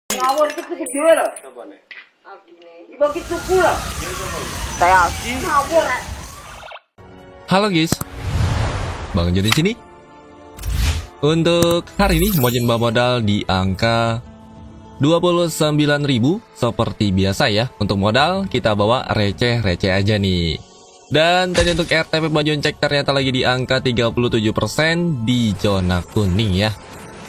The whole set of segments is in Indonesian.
Ngawur itu kecil loh. Dibagi suku loh. Saya ngawur. Halo guys, Bang Jo di sini. Untuk hari ini mau nambah modal di angka 29.000 seperti biasa ya. Untuk modal kita bawa receh-receh aja nih. Dan tadi untuk RTP Bajon cek ternyata lagi di angka 37% di zona kuning ya.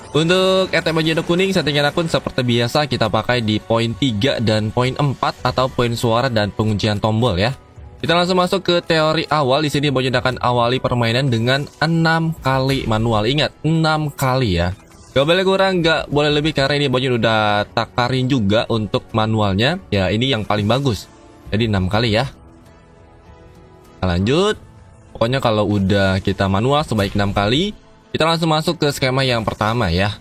Untuk RTP Bajon kuning settingan akun seperti biasa kita pakai di poin 3 dan poin 4 atau poin suara dan penguncian tombol ya. Kita langsung masuk ke teori awal. Di sini Bajon akan awali permainan dengan 6 kali manual. Ingat, 6 kali ya. Gak boleh kurang, gak boleh lebih karena ini Bajon udah takarin juga untuk manualnya. Ya, ini yang paling bagus. Jadi 6 kali ya. Kita lanjut. Pokoknya kalau udah kita manual sebaik 6 kali, kita langsung masuk ke skema yang pertama ya.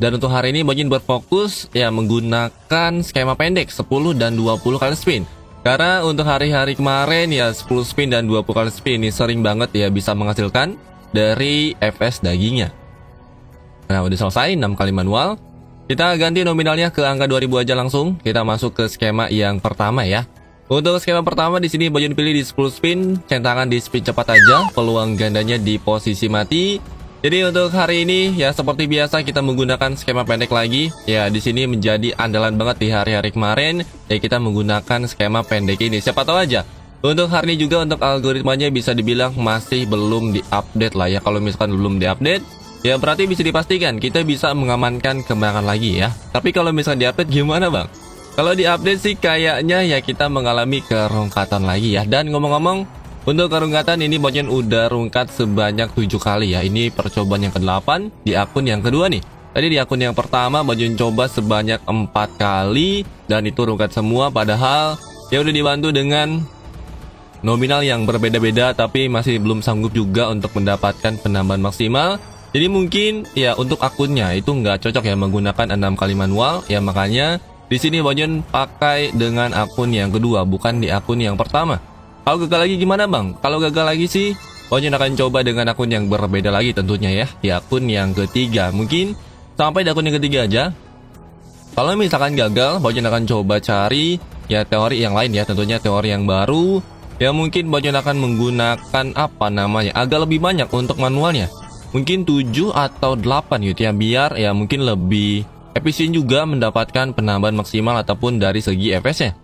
Dan untuk hari ini Bajon berfokus ya menggunakan skema pendek 10 dan 20 kali spin. Karena untuk hari-hari kemarin ya 10 spin dan 20 kali spin ini sering banget ya bisa menghasilkan dari FS dagingnya. Nah udah selesai 6 kali manual. Kita ganti nominalnya ke angka 2000 aja langsung. Kita masuk ke skema yang pertama ya. Untuk skema pertama di sini Bajon pilih di 10 spin, centangan di spin cepat aja, peluang gandanya di posisi mati. Jadi untuk hari ini ya seperti biasa kita menggunakan skema pendek lagi. Ya di sini menjadi andalan banget di hari-hari kemarin. Ya kita menggunakan skema pendek ini. Siapa tahu aja untuk hari ini juga untuk algoritmanya bisa dibilang masih belum diupdate lah ya. Kalau misalkan belum diupdate ya berarti bisa dipastikan kita bisa mengamankan kemenangan lagi ya. Tapi kalau misalkan diupdate gimana bang? Kalau diupdate sih kayaknya ya kita mengalami kerongkatan lagi ya. Dan ngomong-ngomong untuk kerungkatan ini Bajon udah rungkat sebanyak 7 kali ya. Ini percobaan yang ke-8 di akun yang kedua nih. Tadi di akun yang pertama Bajon coba sebanyak 4 kali dan itu rungkat semua, padahal ya udah dibantu dengan nominal yang berbeda-beda tapi masih belum sanggup juga untuk mendapatkan penambahan maksimal. Jadi mungkin ya untuk akunnya itu nggak cocok ya menggunakan 6 kali manual ya, makanya di sini Bajon pakai dengan akun yang kedua bukan di akun yang pertama. Kalau gagal lagi gimana bang? Kalau gagal lagi sih Bajon akan coba dengan akun yang berbeda lagi tentunya ya. Di akun yang ketiga. Mungkin sampai di akun yang ketiga aja. Kalau misalkan gagal Bajon akan coba cari ya teori yang lain ya. Tentunya teori yang baru. Ya mungkin Bajon akan menggunakan apa namanya, agak lebih banyak untuk manualnya. Mungkin 7 atau 8 gitu ya. Biar ya mungkin lebih efisien juga mendapatkan penambahan maksimal ataupun dari segi FS-nya.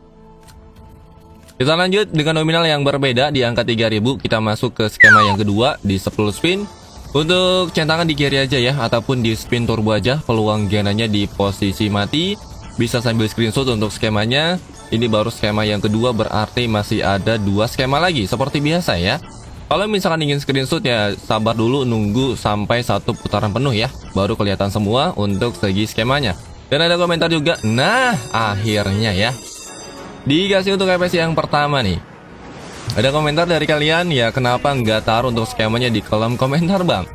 Kita lanjut dengan nominal yang berbeda di angka 3000. Kita masuk ke skema yang kedua di 10 spin. Untuk centangan di kiri aja ya, ataupun di spin turbo aja. Peluang gandanya di posisi mati. Bisa sambil screenshot untuk skemanya. Ini baru skema yang kedua, berarti masih ada 2 skema lagi seperti biasa ya. Kalau misalkan ingin screenshot ya sabar dulu, nunggu sampai 1 putaran penuh ya, baru kelihatan semua untuk segi skemanya. Dan ada komentar juga. Nah akhirnya ya dikasih untuk FS yang pertama nih. Ada komentar dari kalian ya, kenapa nggak taruh untuk skemanya di kolom komentar bang?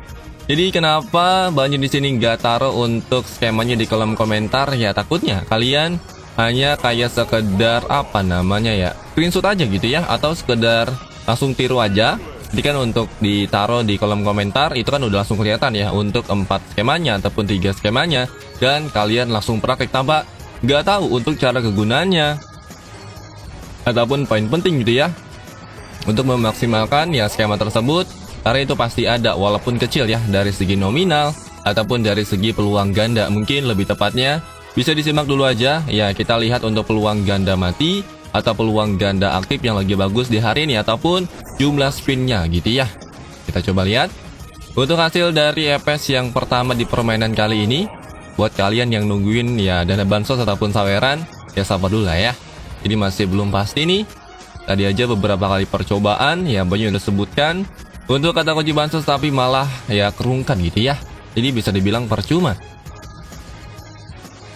Jadi kenapa Bajon di sini nggak taruh untuk skemanya di kolom komentar? Ya takutnya kalian hanya kayak sekedar apa namanya ya, screenshot aja gitu ya, atau sekedar langsung tiru aja. Jadi kan untuk ditaruh di kolom komentar itu kan udah langsung kelihatan ya untuk 4 skemanya ataupun 3 skemanya, dan kalian langsung praktek tanpa nggak tahu untuk cara kegunaannya ataupun poin penting gitu ya untuk memaksimalkan ya skema tersebut. Karena itu pasti ada walaupun kecil ya dari segi nominal ataupun dari segi peluang ganda. Mungkin lebih tepatnya bisa disimak dulu aja ya. Kita lihat untuk peluang ganda mati atau peluang ganda aktif yang lagi bagus di hari ini ataupun jumlah spinnya gitu ya. Kita coba lihat untuk hasil dari FS yang pertama di permainan kali ini. Buat kalian yang nungguin ya dana bansos ataupun saweran ya sabar dulu lah ya. Jadi masih belum pasti nih. Tadi aja beberapa kali percobaan ya Bajon udah sebutkan untuk kata kunci bansos tapi malah ya kerungkan gitu ya. Jadi bisa dibilang percuma.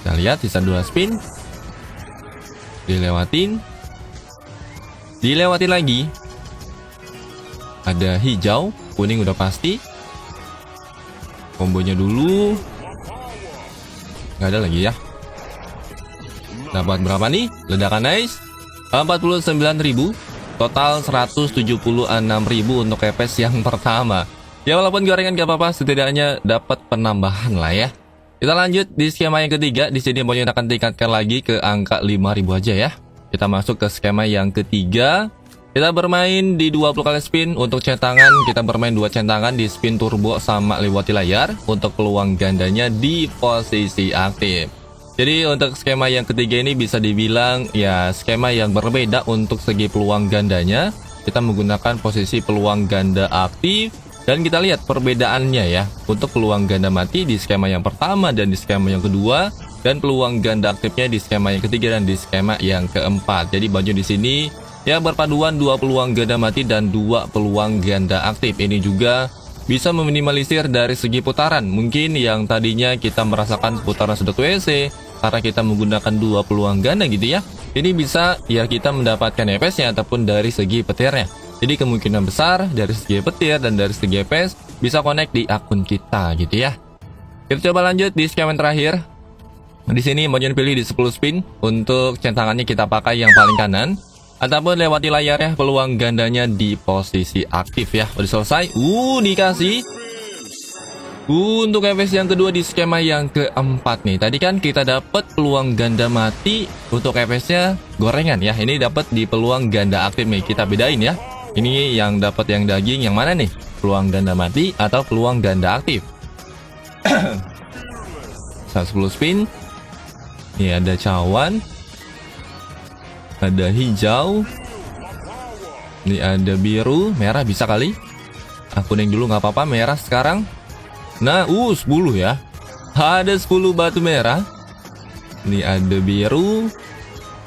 Kita lihat sisa 2 spin. Dilewatin lagi. Ada hijau, kuning udah pasti. Kombonya dulu. Nggak ada lagi ya. Dapat berapa nih? Ledakan nice 49.000. Total 176.000 untuk FS yang pertama. Ya walaupun gorengan gak apa-apa, setidaknya dapat penambahan lah ya. Kita lanjut di skema yang ketiga. Di sini Bonyon akan tingkatkan lagi ke angka 5.000 aja ya. Kita masuk ke skema yang ketiga. Kita bermain di 20 kali spin untuk centangan. Kita bermain 2 centangan di spin turbo sama lewati layar untuk peluang gandanya di posisi aktif. Jadi untuk skema yang ketiga ini bisa dibilang ya skema yang berbeda untuk segi peluang gandanya. Kita menggunakan posisi peluang ganda aktif. Dan kita lihat perbedaannya ya. Untuk peluang ganda mati di skema yang pertama dan di skema yang kedua. Dan peluang ganda aktifnya di skema yang ketiga dan di skema yang keempat. Jadi Bonyon di sini ya berpaduan 2 peluang ganda mati dan 2 peluang ganda aktif. Ini juga bisa meminimalisir dari segi putaran. Mungkin yang tadinya kita merasakan putaran sedot WC karena kita menggunakan 2 peluang ganda gitu ya. Ini bisa ya kita mendapatkan EPS-nya ataupun dari segi petirnya. Jadi kemungkinan besar dari segi petir dan dari segi EPS bisa connect di akun kita gitu ya. Kita coba lanjut di skema terakhir. Di sini Bonyon pilih di 10 spin untuk centangannya kita pakai yang paling kanan ataupun lewati layarnya peluang gandanya di posisi aktif ya. Udah selesai. Dikasih. Untuk EPS yang kedua di skema yang keempat nih. Tadi kan kita dapat peluang ganda mati untuk EPS-nya gorengan ya. Ini dapat di peluang ganda aktif nih. Kita bedain ya. Ini yang dapat yang daging yang mana nih? Peluang ganda mati atau peluang ganda aktif? 10 spin. Ini ada cawan. Ada hijau. Ini ada biru. Merah bisa kali. Aku kuning dulu nggak apa-apa. Merah sekarang. Nah, 10 ya. Ada 10 batu merah. Ini ada biru.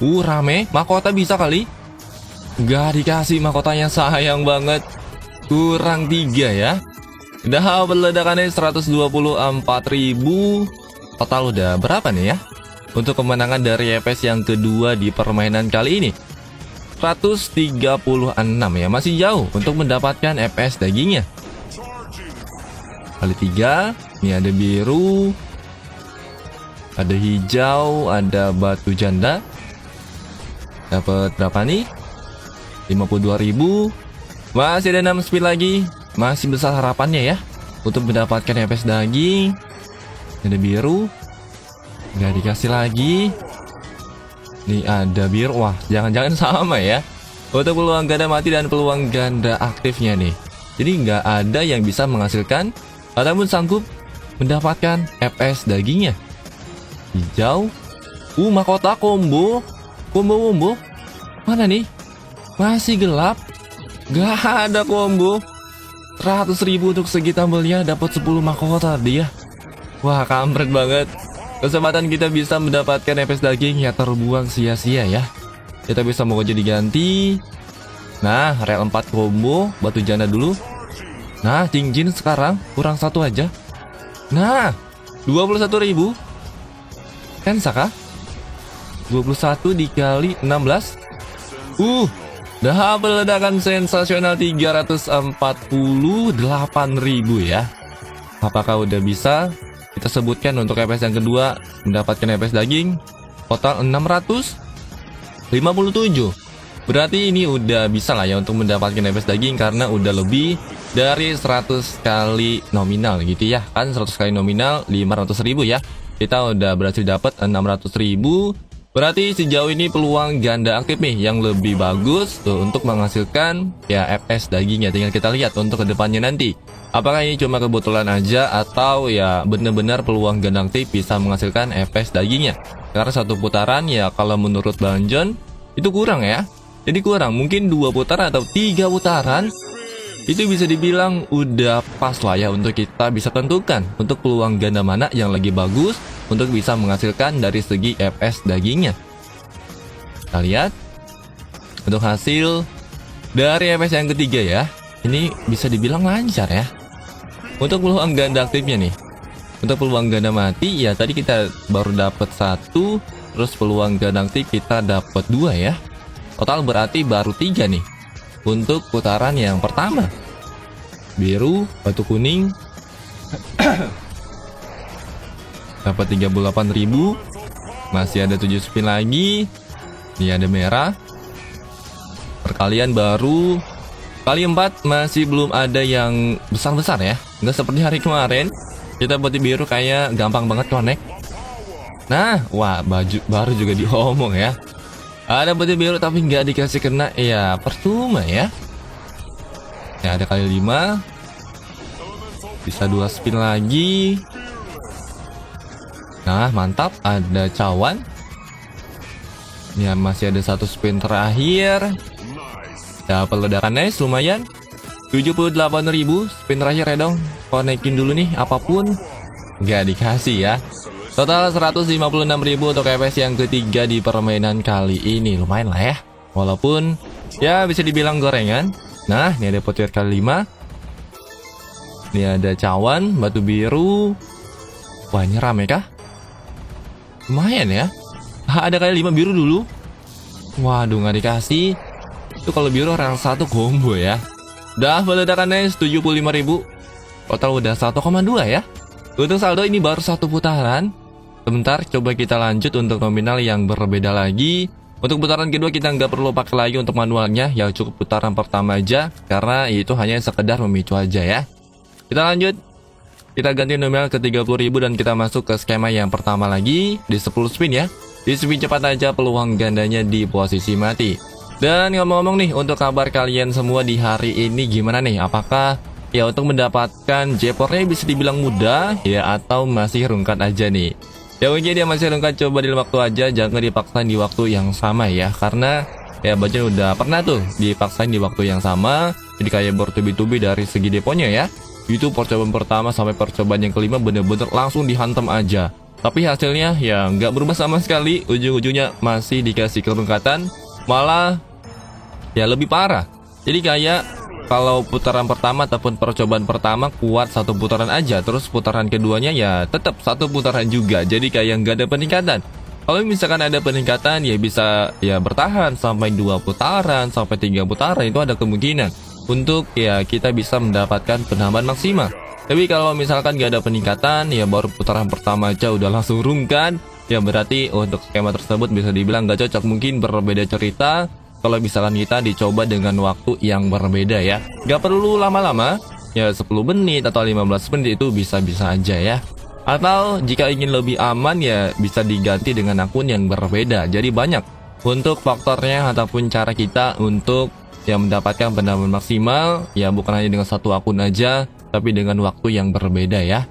Rame. Mahkota bisa kali. Gak dikasih mahkotanya, sayang banget. Kurang 3 ya. Udah ledakannya 124.000. Total udah berapa nih ya? Untuk kemenangan dari EPS yang kedua di permainan kali ini 136 ya. Masih jauh untuk mendapatkan EPS dagingnya. Kali 3. Ini ada biru. Ada hijau. Ada batu janda. Dapat berapa nih? 52.000. Masih ada 6 spin lagi. Masih besar harapannya ya untuk mendapatkan EPS daging. Ada biru. Nggak dikasih lagi. Ini ada biru. Wah, jangan-jangan sama ya. Untuk peluang ganda mati dan peluang ganda aktifnya nih. Jadi nggak ada yang bisa menghasilkan ataupun sanggup mendapatkan EPS dagingnya. Hijau. Mahkota combo. Combo. Mana nih? Masih gelap. Gak ada combo. 100.000 untuk segi tambelnya. Dapat 10 mahkota dia. Wah, kampret banget. Kesempatan kita bisa mendapatkan EPS daging ya terbuang sia-sia ya. Kita bisa mau aja diganti. Nah, rel 4 combo. Batu janda dulu. Nah, cincin sekarang kurang 1 aja. Nah, 21.000. Kensa kah? 21 dikali 16. Dah ledakan sensasional 348.000 ya. Apakah udah bisa kita sebutkan untuk EPS yang kedua mendapatkan EPS daging total 657. Berarti ini udah bisa lah ya untuk mendapatkan EPS daging karena udah lebih dari 100 kali nominal gitu ya. Kan 100 kali nominal 500.000 ya. Kita udah berhasil dapat 600.000. Berarti sejauh ini peluang ganda aktif nih yang lebih bagus tuh untuk menghasilkan ya EPS dagingnya. Tinggal kita lihat untuk kedepannya nanti. Apakah ini cuma kebetulan aja atau ya benar-benar peluang ganda aktif bisa menghasilkan EPS dagingnya. Karena satu putaran ya kalau menurut Bang John itu kurang ya. Jadi kurang, mungkin 2 putaran atau 3 putaran itu bisa dibilang udah pas lah ya untuk kita bisa tentukan untuk peluang ganda mana yang lagi bagus untuk bisa menghasilkan dari segi EPS dagingnya. Kita lihat untuk hasil dari EPS yang ketiga ya. Ini bisa dibilang lancar ya. Untuk peluang ganda aktifnya nih. Untuk peluang ganda mati ya tadi kita baru dapat 1, terus peluang ganda aktif kita dapat 2 ya. Total berarti baru 3 nih. Untuk putaran yang pertama. Biru, batu kuning. Dapat 38.000. Masih ada 7 spin lagi. Ini ada merah. Perkalian baru. Kali 4 masih belum ada yang besar-besar ya. Nggak seperti hari kemarin. Kita putih biru kayak gampang banget connect. Nah, wah baju baru juga diomong ya. Ada putih biru tapi nggak dikasih kena, ya percuma ya. Ya ada kali 5. Bisa 2 spin lagi. Nah mantap, ada cawan. Ya masih ada 1 spin terakhir. Dapat ledakan nice lumayan. 78.000 spin terakhir ya dong. Konekin dulu nih apapun. Nggak dikasih ya. Total 156.000 untuk FPS yang ketiga di permainan kali ini. Lumayan lah ya. Walaupun ya bisa dibilang gorengan. Nah ini ada petir kali 5. Ini ada cawan, batu biru. Wah ini rame kah? Lumayan ya. Ada kali 5 biru dulu. Waduh nggak dikasih. Itu kalau biru rel 1 combo ya. Dah meledakannya 75.000. Total udah 1,2 ya. Untuk saldo ini baru 1 putaran. Sebentar coba kita lanjut untuk nominal yang berbeda lagi. Untuk putaran kedua kita nggak perlu pakai lagi untuk manualnya. Ya cukup putaran pertama aja. Karena itu hanya sekedar memicu aja ya. Kita lanjut. Kita ganti nominal ke 30.000 dan kita masuk ke skema yang pertama lagi. Di 10 spin ya. Di spin cepat aja peluang gandanya di posisi mati. Dan ngomong-ngomong nih, untuk kabar kalian semua di hari ini gimana nih? Apakah ya untuk mendapatkan jepornya bisa dibilang mudah ya atau masih rungkat aja nih? Ya mungkin dia masih rungkat, coba di waktu aja, jangan dipaksain di waktu yang sama ya. Karena ya Bajon udah pernah tuh dipaksain di waktu yang sama. Jadi kayak bertubi-tubi dari segi deponya ya. Itu percobaan pertama sampai percobaan yang kelima bener-bener langsung dihantam aja. Tapi hasilnya ya nggak berubah sama sekali. Ujung-ujungnya masih dikasih kerungkatan. Malah ya lebih parah. Jadi kayak kalau putaran pertama ataupun percobaan pertama kuat 1 putaran aja, terus putaran keduanya ya tetap 1 putaran juga. Jadi kayak nggak ada peningkatan. Kalau misalkan ada peningkatan ya bisa ya bertahan sampai 2 putaran sampai 3 putaran, itu ada kemungkinan untuk ya kita bisa mendapatkan penambahan maksimal. Tapi kalau misalkan nggak ada peningkatan ya baru putaran pertama aja udah langsung rungkan, ya berarti untuk skema tersebut bisa dibilang nggak cocok. Mungkin berbeda cerita kalau misalkan kita dicoba dengan waktu yang berbeda ya. Gak perlu lama-lama, ya 10 menit atau 15 menit itu bisa-bisa aja ya. Atau jika ingin lebih aman ya bisa diganti dengan akun yang berbeda. Jadi banyak untuk faktornya ataupun cara kita untuk ya mendapatkan penambahan maksimal. Ya bukan hanya dengan 1 akun aja, tapi dengan waktu yang berbeda ya.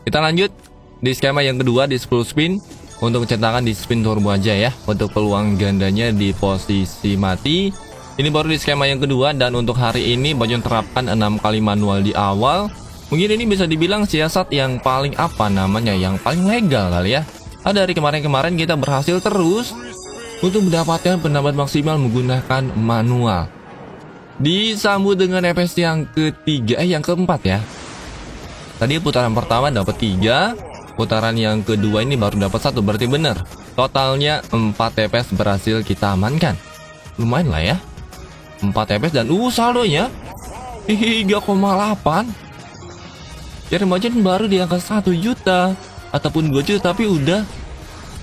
Kita lanjut di skema yang kedua di 10 spin. Untuk cetakan di spin turbo aja ya. Untuk peluang gandanya di posisi mati. Ini baru di skema yang kedua. Dan untuk hari ini Bajon terapkan 6 kali manual di awal. Mungkin ini bisa dibilang siasat yang paling apa namanya, yang paling legal kali ya. Dari kemarin-kemarin kita berhasil terus untuk mendapatkan penambahan maksimal menggunakan manual. Disambut dengan FPS yang ketiga, yang keempat ya. Tadi putaran pertama dapat 3. Putaran yang kedua ini baru dapat 1, berarti benar. Totalnya 4 TPS berhasil kita amankan. Lumayan lah ya. 4 TPS dan saldonya 3,8. Jadi Bajon baru di angka 1 juta ataupun 2 juta, tapi udah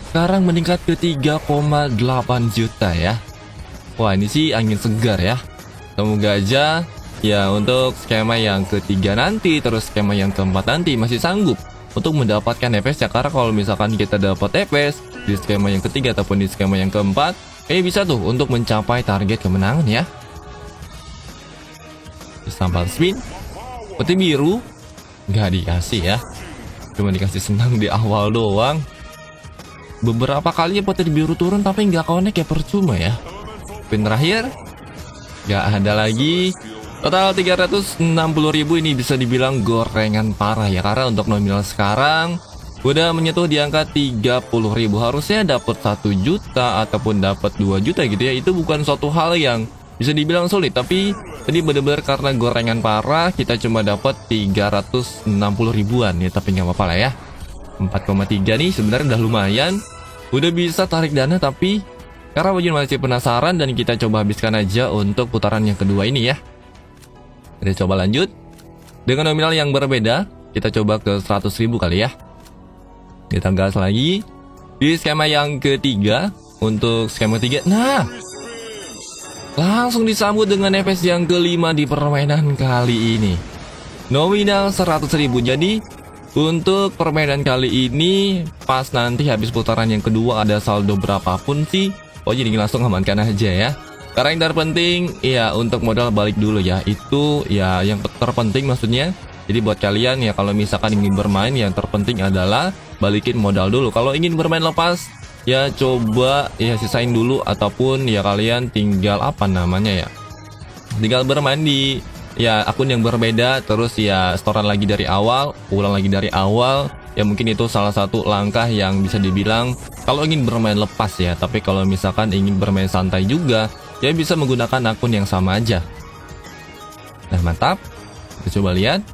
sekarang meningkat ke 3,8 juta ya. Wah ini sih angin segar ya. Semoga aja ya untuk skema yang ketiga nanti, terus skema yang keempat nanti masih sanggup untuk mendapatkan FPS ya. Karena kalau misalkan kita dapat FPS di skema yang ketiga ataupun di skema yang keempat, bisa tuh untuk mencapai target kemenangan ya. Sampal spin putih biru nggak dikasih ya, cuma dikasih senang di awal doang. Beberapa kali putih biru turun tapi nggak connect ya, percuma ya. Spin terakhir nggak ada lagi. Total 360.000 ini bisa dibilang gorengan parah ya. Karena untuk nominal sekarang udah menyentuh di angka 30.000. Harusnya dapat 1 juta ataupun dapat 2 juta gitu ya. Itu bukan suatu hal yang bisa dibilang sulit. Tapi tadi benar-benar karena gorengan parah kita cuma dapat 360 ribuan ya. Tapi nggak apa-apa lah ya. 4,3 nih sebenarnya udah lumayan. Udah bisa tarik dana, tapi karena Bajon masih penasaran dan kita coba habiskan aja untuk putaran yang kedua ini ya. Kita coba lanjut dengan nominal yang berbeda. Kita coba ke 100.000 kali ya. Kita gas lagi di skema yang ketiga. Untuk skema ketiga, nah langsung disambut dengan FPS yang kelima di permainan kali ini. nominal 100.000. Jadi untuk permainan kali ini pas nanti habis putaran yang kedua ada saldo berapapun sih, oh jadi langsung amankan aja ya. Karena yang terpenting ya untuk modal balik dulu ya, itu ya yang terpenting maksudnya. Jadi buat kalian ya kalau misalkan ingin bermain, yang terpenting adalah balikin modal dulu. Kalau ingin bermain lepas ya coba ya sisain dulu, ataupun ya kalian tinggal apa namanya ya, tinggal bermain di ya akun yang berbeda, terus ya setoran lagi dari awal, ulang lagi dari awal. Ya mungkin itu salah satu langkah yang bisa dibilang kalau ingin bermain lepas ya. Tapi kalau misalkan ingin bermain santai juga, ya bisa menggunakan akun yang sama aja. Nah mantap, kita coba lihat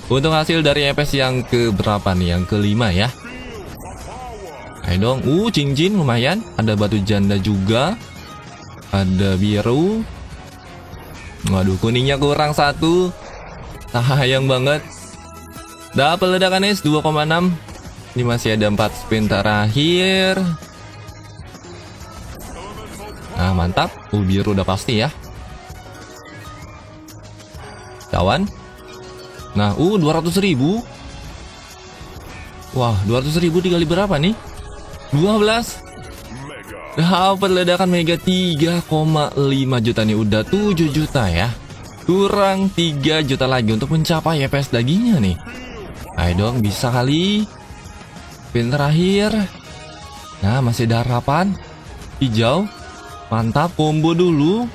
untuk hasil dari EPS yang ke berapa nih, yang kelima ya. Ayo dong, cincin lumayan, ada batu janda juga, ada biru. Waduh, kuningnya kurang satu, sayang banget. Dapat ledakan es 2,6. Ini masih ada 4 spin terakhir. Nah mantap, biru udah pasti ya. Kawan. Nah 200.000. Wah 200.000 dikali berapa nih? 12. Dapat ledakan mega 3,5 juta nih, udah 7 juta ya. Kurang 3 juta lagi untuk mencapai EPS dagingnya nih. Ayo dong, bisa kali. Pin terakhir. Nah masih ada harapan. Hijau. Mantap, combo dulu.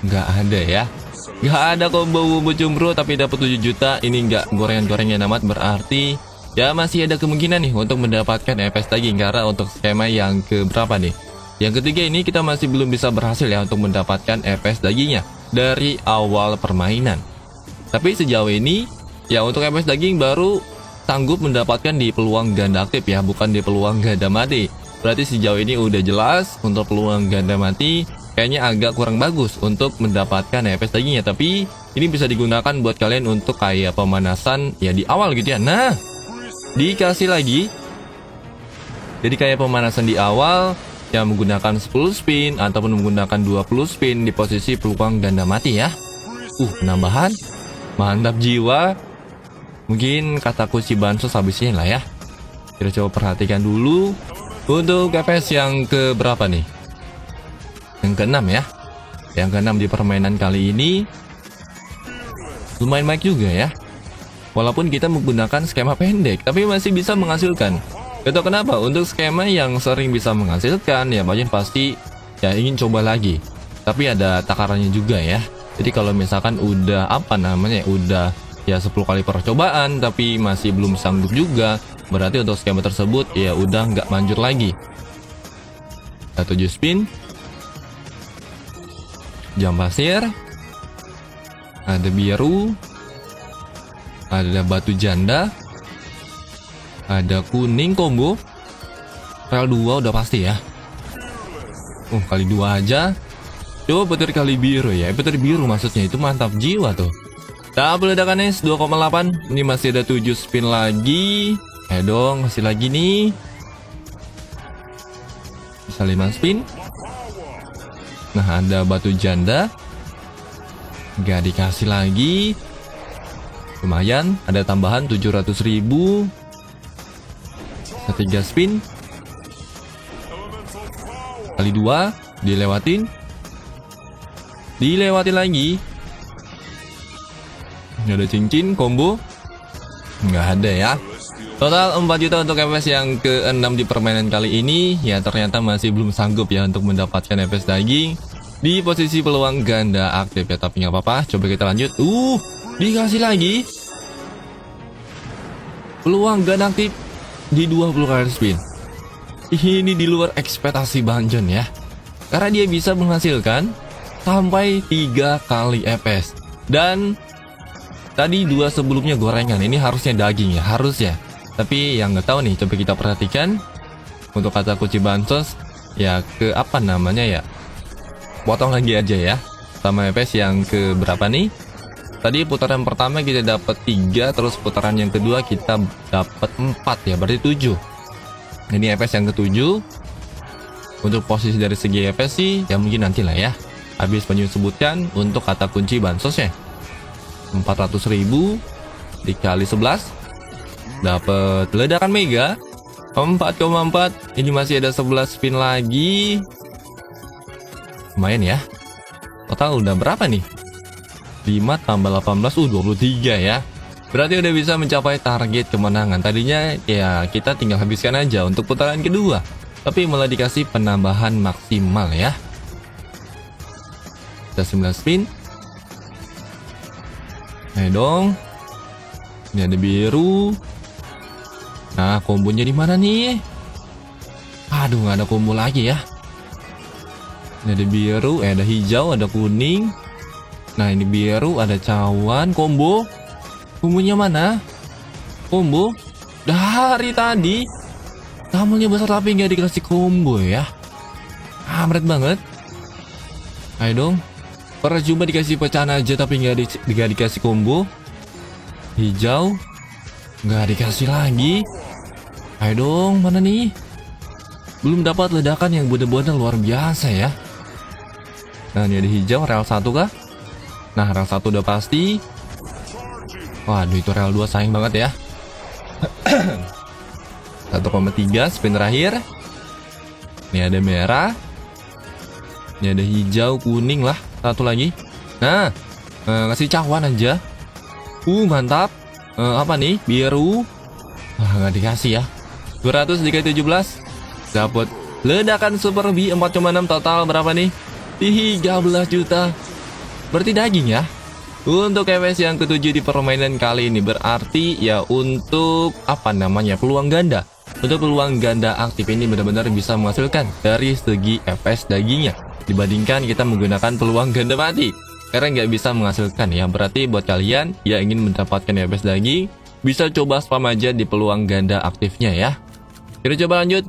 Nggak ada ya. Nggak ada combo cumbro tapi dapat 7 juta. Ini nggak gorengan-gorengan amat, berarti ya masih ada kemungkinan nih untuk mendapatkan EPS daging. Karena untuk skema yang ke berapa nih, yang ketiga ini kita masih belum bisa berhasil ya untuk mendapatkan EPS dagingnya dari awal permainan. Tapi sejauh ini ya untuk EPS daging baru sanggup mendapatkan di peluang ganda aktif ya, bukan di peluang ganda mati. Berarti sejauh ini udah jelas untuk peluang ganda mati kayaknya agak kurang bagus untuk mendapatkan EPS dagingnya. Tapi ini bisa digunakan buat kalian untuk kayak pemanasan ya di awal gitu ya. Nah dikasih lagi, jadi kayak pemanasan di awal yang menggunakan 10 spin ataupun menggunakan 20 spin di posisi peluang ganda mati ya. Penambahan mantap jiwa. Mungkin kata kunci bansos habisnya lah ya. Kita coba perhatikan dulu untuk EPS yang ke berapa nih, yang ke-6 ya. Yang ke-6 di permainan kali ini lumayan baik juga ya. Walaupun kita menggunakan skema pendek, tapi masih bisa menghasilkan. Gak tau kenapa, untuk skema yang sering bisa menghasilkan, ya banyak pasti ya ingin coba lagi. Tapi ada takarannya juga ya. Jadi kalau misalkan udah apa namanya, udah ya 10 kali percobaan, tapi masih belum sanggup juga, berarti untuk skema tersebut ya udah nggak manjur lagi. 7 spin. Jam pasir. Ada biru. Ada batu janda. Ada kuning combo. Rel 2 udah pasti ya. Kali 2 aja. Coba petir kali biru ya. Petir biru maksudnya, itu mantap jiwa tuh. Double ledakan es 2,8. Ini masih ada 7 spin lagi. Ayo dong, masih lagi nih. Bisa 5 spin. Nah ada batu janda. Gak dikasih lagi. Lumayan, ada tambahan 700.000. 3 spin. Kali 2 dilewatin. Dilewatin lagi. Nggak ada cincin combo. Nggak ada ya. Total 4 juta untuk EPS yang ke-6 di permainan kali ini. Ya ternyata masih belum sanggup ya untuk mendapatkan EPS daging di posisi peluang ganda aktif ya. Tapi nggak apa-apa, coba kita lanjut. Dikasih lagi peluang ganda aktif di 20 kali spin. Ini di luar ekspektasi Bang John ya. Karena dia bisa menghasilkan sampai 3 kali EPS. Dan tadi 2 sebelumnya gorengan, ini harusnya daging ya, harusnya. Tapi yang nggak tahu nih, coba kita perhatikan untuk kata kunci bansos ya, ke apa namanya ya, potong lagi aja ya sama EPS yang ke berapa nih. Tadi putaran pertama kita dapat 3, terus putaran yang kedua kita dapat 4 ya, berarti 7. Ini EPS yang ke-7. Untuk posisi dari segi EPS sih ya mungkin nantilah ya, habis sebutkan untuk kata kunci bansosnya. 400.000 dikali 11 dapat ledakan mega 4,4. Ini masih ada 11 spin lagi. Lumayan ya. Total udah berapa nih? 5 tambah 18 23 ya. Berarti udah bisa mencapai target kemenangan. Tadinya ya kita tinggal habiskan aja untuk putaran kedua, tapi malah dikasih penambahan maksimal ya. Kita 9 spin. Ayo dong. Ini ada biru. Nah, kombonya di mana nih? Aduh, nggak ada combo lagi ya. Ini ada biru, ada hijau, ada kuning. Nah, ini biru, ada cawan, combo. Kombonya mana? Combo dari tadi. Tamunya besar tapi nggak dikasih combo ya. Amret banget. Ayo dong. Percuma dikasih pecahan aja tapi nggak dikasih combo. Hijau nggak dikasih lagi. Ayo dong, mana nih? Belum dapat ledakan yang bener-bener luar biasa ya. Nah, ini ada hijau, rel 1 kah? Nah, rel 1 udah pasti. Waduh, itu rel 2 sayang banget ya. 1,3 spin terakhir. Ini ada merah. Ini ada hijau, kuning lah. Satu lagi. Nah, ngasih cawan aja. Mantap. Apa nih? Biru. Wah, nggak dikasih ya. 200 dikali 17. Dapat ledakan Super B 4,6. Total berapa nih? 13 juta. Berarti daging ya. Untuk EWS yang ketujuh di permainan kali ini berarti ya untuk apa namanya? Peluang ganda. Untuk peluang ganda aktif ini benar-benar bisa menghasilkan dari segi EPS dagingnya dibandingkan kita menggunakan peluang ganda mati, karena nggak bisa menghasilkan ya. Berarti buat kalian yang ingin mendapatkan EPS daging bisa coba spam aja di peluang ganda aktifnya ya. Kita coba lanjut.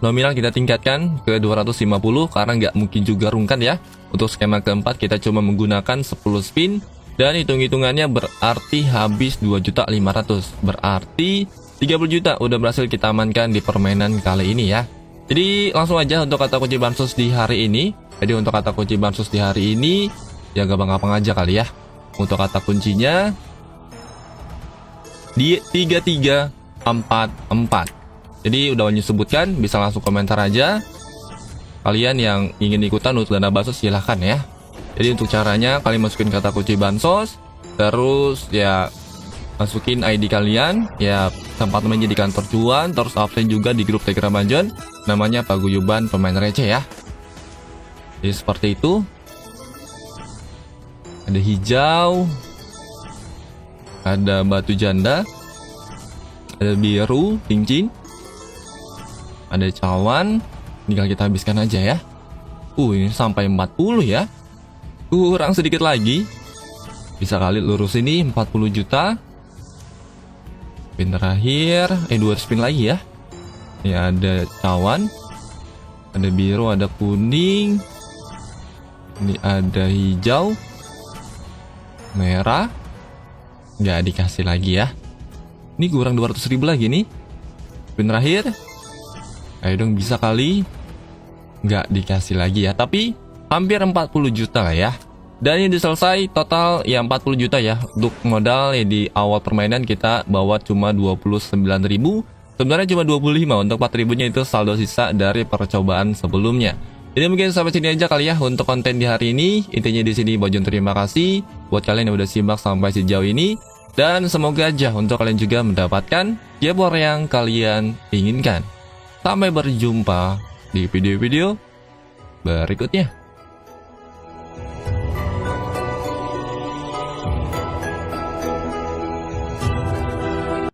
Nominal kita tingkatkan ke 250 karena nggak mungkin juga rungkan ya. Untuk skema keempat kita cuma menggunakan 10 spin dan hitung-hitungannya berarti habis 2.500.000. Berarti 30 juta udah berhasil kita amankan di permainan kali ini ya. Jadi langsung aja untuk kata kunci bansos di hari ini. Jadi untuk kata kunci bansos di hari ini ya gampang-gampang aja kali ya. Untuk kata kuncinya di 3344. Jadi udah Wanyu sebutkan, bisa langsung komentar aja. Kalian yang ingin ikutan untuk dana bansos silahkan ya. Jadi untuk caranya kalian masukin kata kunci bansos, terus ya masukin ID kalian, ya tempat mainnya di kantor cuan, terus absen juga di grup Telegram Bajon, namanya Paguyuban Pemain Receh ya. Jadi seperti itu. Ada hijau, ada batu janda, ada biru, cincin, ada cawan. Tinggal kita habiskan aja ya. Ini sampai 40 ya. Kurang sedikit lagi. Bisa kali lurus ini 40 juta. Spin terakhir, 2 spin lagi ya. Ini ada cawan, ada biru, ada kuning. Ini ada hijau, merah. Nggak dikasih lagi ya. Ini kurang 200.000 lagi nih. Spin terakhir. Ayo dong, bisa kali. Nggak dikasih lagi ya. Tapi hampir 40 juta lah ya. Dan ini udah selesai. Total ya 40 juta ya. Untuk modal ya di awal permainan kita bawa cuma 29.000. Sebenarnya cuma 25. Untuk 4.000 nya itu saldo sisa dari percobaan sebelumnya. Jadi mungkin sampai sini aja kali ya untuk konten di hari ini. Intinya di sini Bajon terima kasih buat kalian yang udah simak sampai sejauh ini. Dan semoga aja untuk kalian juga mendapatkan jebor yang kalian inginkan. Sampai berjumpa di video-video berikutnya.